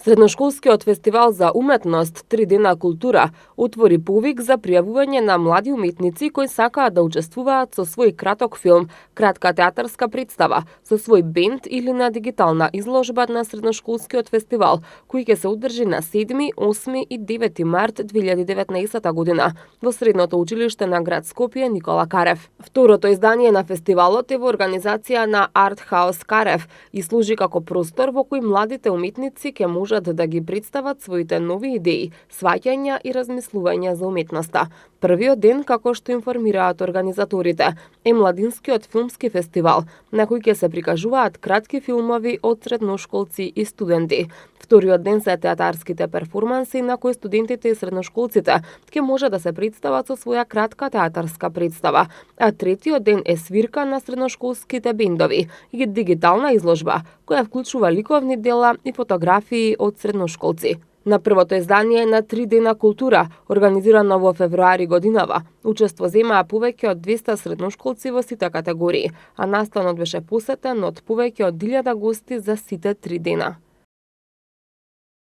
Средношколскиот фестивал за уметност 3 дена култура отвори повик за пријавување на млади уметници кои сакаат да учествуваат со свој краток филм, кратка театарска представа, со свој бенд или на дигитална изложба на Средношколскиот фестивал, кој ќе се одржи на 7, 8 и 9 март 2019 година во Средното училиште на град Скопје Никола Карев. Второто издание на фестивалот е во организација на Арт Хаус Карев и служи како простор во кој младите уметници ќе можат да ги представат своите нови идеи, сваќања и размислувања за уметноста. Првиот ден, како што информираат организаторите, е младинскиот филмски фестивал, на кој ќе се прикажуваат кратки филмови од средношколци и студенти. Вториот ден се театарските перформанси на кои студентите и средношколците ќе може да се представат со своја кратка театарска представа, а третиот ден е свирка на средношколските бендови и дигитална изложба, која вклучува ликовни дела и фотографии од средношколци. На првото издание на 3 дена култура, организирано во февруари годинава, учество земаа повеќе од 200 средношколци во сите категории, а настанот беше посетен од повеќе од 1000 гости за сите 3 дена.